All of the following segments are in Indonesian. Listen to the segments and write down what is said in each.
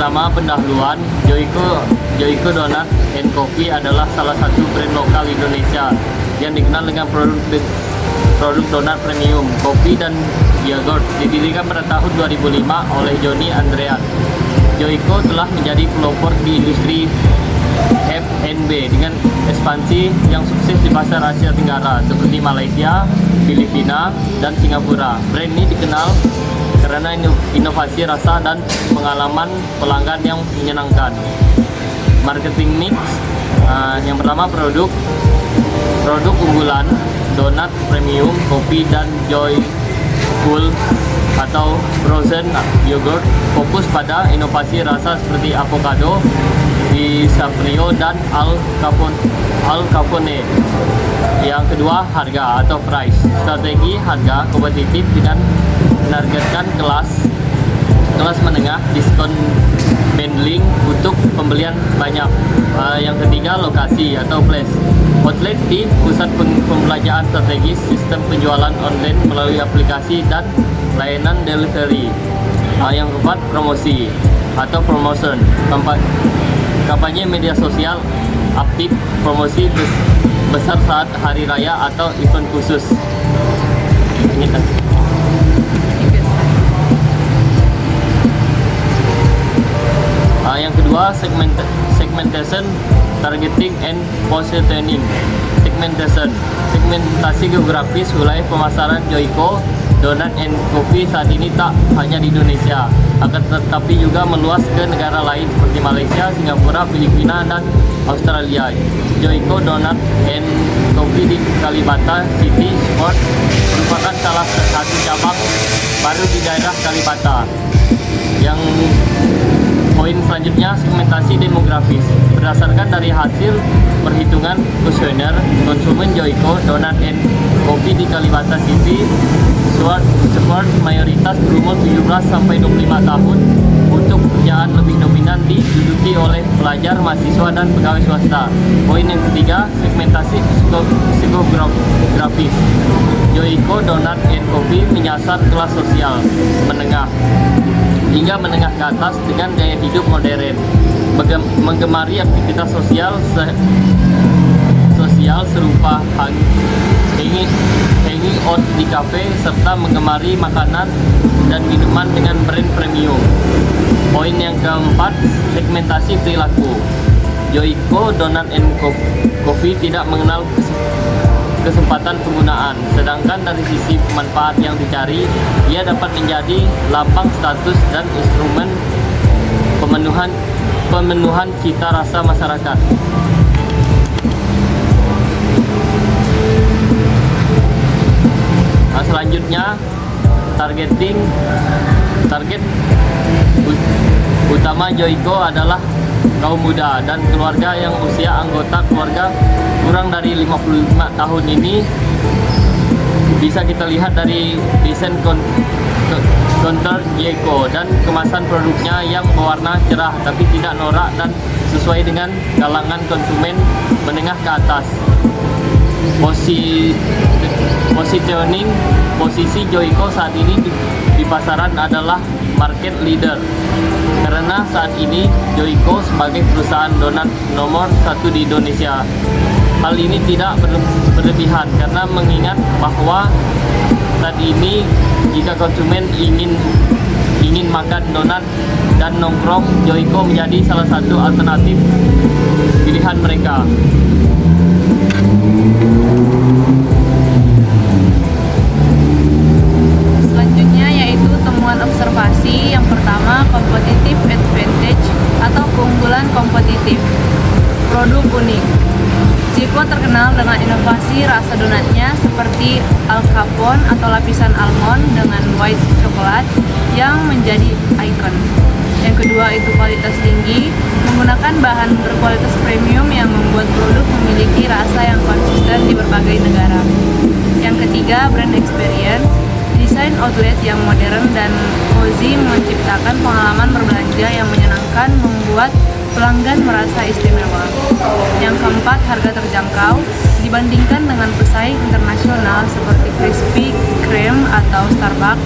pertama, pendahuluan. Joyko Donut and Coffee adalah salah satu brand lokal Indonesia yang dikenal dengan produk donat premium, kopi dan yogurt. Didirikan pada tahun 2005 oleh Joni Andrean. Joyko telah menjadi pelopor di industri F&B dengan ekspansi yang sukses di pasar Asia Tenggara seperti Malaysia, Filipina, dan Singapura. Brand ini dikenal karena inovasi rasa dan pengalaman pelanggan yang menyenangkan. Marketing mix, yang pertama produk unggulan, donat premium, kopi dan Joyful atau frozen yogurt, fokus pada inovasi rasa seperti avocado, Isaprio dan Al Capone. Yang kedua, harga atau price. Strategi harga kompetitif dengan menargetkan kelas menengah, diskon bundling untuk pembelian banyak. Yang ketiga, lokasi atau place. Outlet di pusat pembelanjaan strategis, sistem penjualan online melalui aplikasi dan layanan delivery. Yang keempat, promosi atau promotion. Kampanye media sosial aktif, promosi besar saat hari raya atau event khusus. Ini kan. Yang kedua, segmentation, targeting and positioning. Segmentasi geografis wilayah pemasaran Joyko Donut and Coffee saat ini tak hanya di Indonesia, akan tetapi juga meluas ke negara lain seperti Malaysia, Singapura, Filipina, dan Australia. Joyko Donut and Coffee di Kalibata City Sport merupakan salah satu cabang baru di daerah Kalibata. Yang poin selanjutnya, segmentasi demografis. Berdasarkan dari hasil perhitungan kuesioner konsumen Joyko Donut and Coffee di Kalibata City Sport mayoritas berumur 17 sampai 25 tahun. Untuk pekerjaan lebih dominan diduduki oleh pelajar, mahasiswa, dan pegawai swasta. Poin yang ketiga, segmentasi psikografis. Joyko Donut and Coffee menyasar kelas sosial menengah hingga menengah ke atas dengan gaya hidup modern, menggemari aktivitas sosial serupa hanging out di kafe, serta menggemari makanan dan minuman dengan brand premium. Poin yang keempat, segmentasi perilaku. Joyko Donut and Coffee tidak mengenal kesempatan penggunaan, sedangkan dari sisi manfaat yang dicari, ia dapat menjadi lambang status dan instrumen pemenuhan cita rasa masyarakat. Nah, selanjutnya, target utama Joyko adalah kaum muda dan keluarga yang usia anggota keluarga kurang dari 55 tahun. Ini bisa kita lihat dari desain counter Joyko dan kemasan produknya yang berwarna cerah tapi tidak norak dan sesuai dengan kalangan konsumen menengah ke atas. Posisi Joyko saat ini di pasaran adalah market leader, karena saat ini Joyko sebagai perusahaan donat nomor 1 di Indonesia. Hal ini tidak berlebihan karena mengingat bahwa saat ini jika konsumen ingin makan donat dan nongkrong, Joyko menjadi salah satu alternatif pilihan mereka. Selanjutnya yaitu temuan observasi. Yang pertama, competitive advantage atau keunggulan kompetitif. Produk unik. Joyko terkenal dengan inovasi rasa donatnya seperti Al Capone atau lapisan almond dengan white coklat yang menjadi ikon. Yang kedua itu kualitas tinggi, menggunakan bahan berkualitas premium yang membuat produk memiliki rasa yang konsisten di berbagai negara. Yang ketiga, brand experience, desain outlet yang modern dan cozy menciptakan pengalaman berbelanja yang menyenangkan, membuat pelanggan merasa istimewa. Yang keempat, harga terjangkau, dibandingkan dengan pesaing internasional seperti Krispy Kreme atau Starbucks.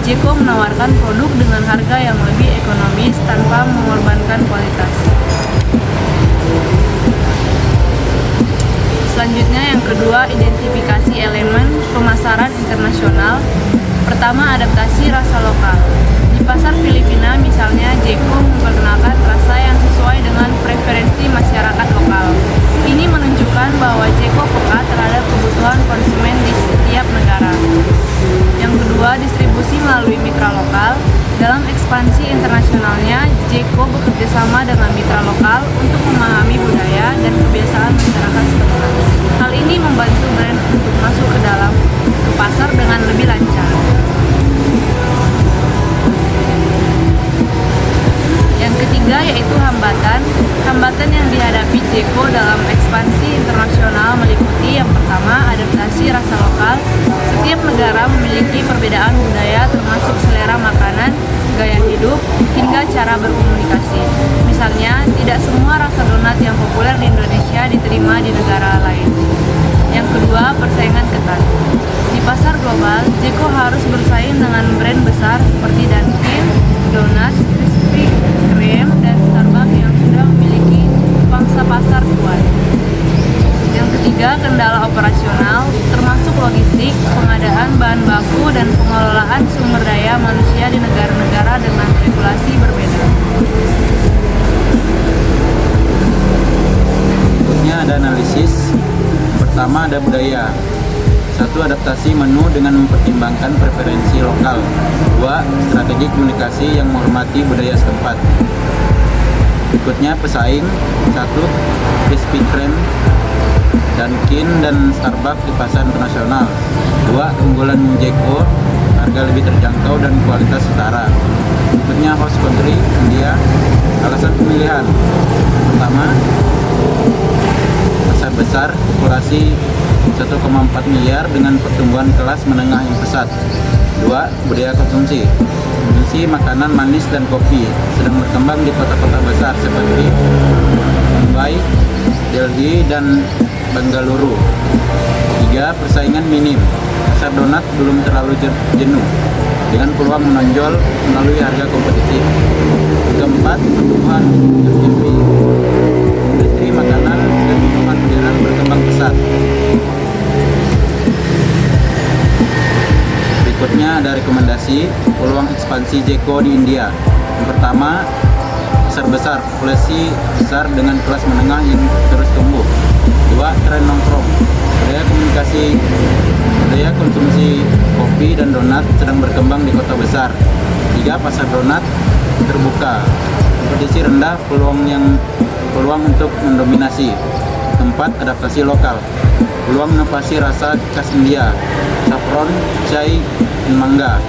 Jeko menawarkan produk dengan harga yang lebih ekonomis tanpa mengorbankan kualitas. Selanjutnya yang kedua, identifikasi elemen pemasaran internasional. Pertama, adaptasi rasa lokal. Di pasar Filipina misalnya, Jeko memperkenalkan rasa yang sesuai dengan preferensi masyarakat lokal. Ini menunjukkan bahwa Jeko peka terhadap kebutuhan konsumen di setiap negara. Yang kedua, distribusi melalui mitra lokal. Dalam ekspansi internasionalnya, Jeko bekerjasama dengan mitra lokal untuk memahami budaya dan kebiasaan masyarakat setempat. Hal ini membantu brand untuk masuk ke pasar dengan lebih lancar. Yang ketiga yaitu hambatan. Hambatan yang dihadapi Jeko dalam ekspansi internasional meliputi yang pertama, adaptasi rasa lokal. Setiap negara memiliki perbedaan budaya termasuk selera makanan, gaya hidup, hingga cara berkomunikasi. Misalnya, tidak semua rasa donat yang populer di Indonesia diterima di negara lain. Yang kedua, persaingan ketat. Di pasar global, Jeko harus bersaing dengan brand besar seperti Dunkin', Donuts, Krispy Kreme, dan Starbucks yang sudah memiliki pangsa pasar kuat. Yang ketiga, kendala operasional, termasuk logistik, pengadaan bahan baku, dan pengelolaan sumber daya manusia di negara-negara dengan regulasi berbeda. Berikutnya ada analisis. Pertama ada budaya. 1. Adaptasi menu dengan mempertimbangkan preferensi lokal. 2. Strategi komunikasi yang menghormati budaya setempat. Berikutnya pesaing. 1. Krispy Kreme, Dunkin', dan Starbucks di pasar internasional. 2. Keunggulan Jeko, harga lebih terjangkau dan kualitas setara. Berikutnya host country, India. Alasan pemilihan. Pertama, pasar besar, populasi 1,4 miliar dengan pertumbuhan kelas menengah yang pesat. 2. Budaya konsumsi. Konsumsi makanan manis dan kopi sedang berkembang di kota-kota besar seperti Mumbai, Delhi, dan Bengaluru. 3. Persaingan minim. Pasar donat belum terlalu jenuh dengan peluang menonjol melalui harga kompetitif. 4. Pertumbuhan FMB. Industri makanan dan minuman modern berkembang pesat. Berikutnya ada rekomendasi peluang ekspansi Jeko di India. Yang pertama, pasar besar, populasi besar dengan kelas menengah yang terus tumbuh. 2. Tren nongkrong. Budaya konsumsi kopi dan donat sedang berkembang di kota besar. 3. Pasar donat terbuka. Kompetisi rendah, peluang untuk mendominasi. 4. Adaptasi lokal. Peluang inovasi rasa khas India, saffron, chai, dan mangga.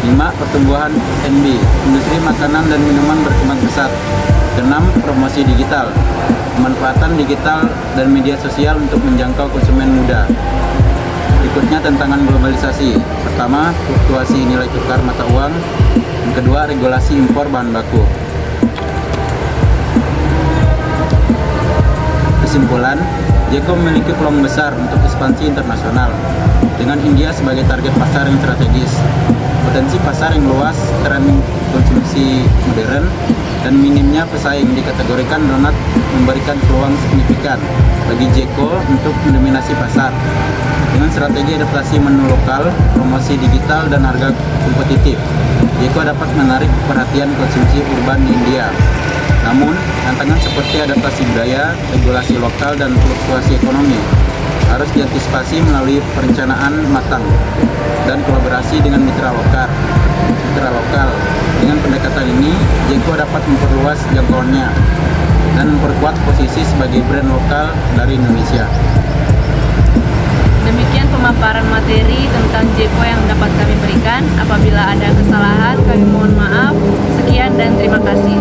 5. Pertumbuhan F&B. Industri makanan dan minuman berkembang pesat. 6. Promosi digital. Pemanfaatan digital dan media sosial untuk menjangkau konsumen muda. Berikutnya tantangan globalisasi. Pertama, fluktuasi nilai tukar mata uang. Yang kedua, regulasi impor bahan baku. Kesimpulan, Jeko memiliki peluang besar untuk ekspansi internasional dengan India sebagai target pasar yang strategis. Potensi pasar yang luas, tren konsumsi modern, dan minimnya pesaing dikategorikan donat memberikan peluang signifikan bagi Jeko untuk mendominasi pasar. Dengan strategi adaptasi menu lokal, promosi digital, dan harga kompetitif, Jeko dapat menarik perhatian konsumsi urban di India. Namun, tantangan seperti adaptasi budaya, regulasi lokal, dan fluktuasi ekonomi harus diantisipasi melalui perencanaan matang dan kolaborasi dengan mitra lokal. Dengan pendekatan ini, Jeko dapat memperluas jangkauannya dan memperkuat posisi sebagai brand lokal dari Indonesia. Demikian pemaparan materi tentang Jeko yang dapat kami berikan. Apabila ada kesalahan, kami mohon maaf. Sekian dan terima kasih.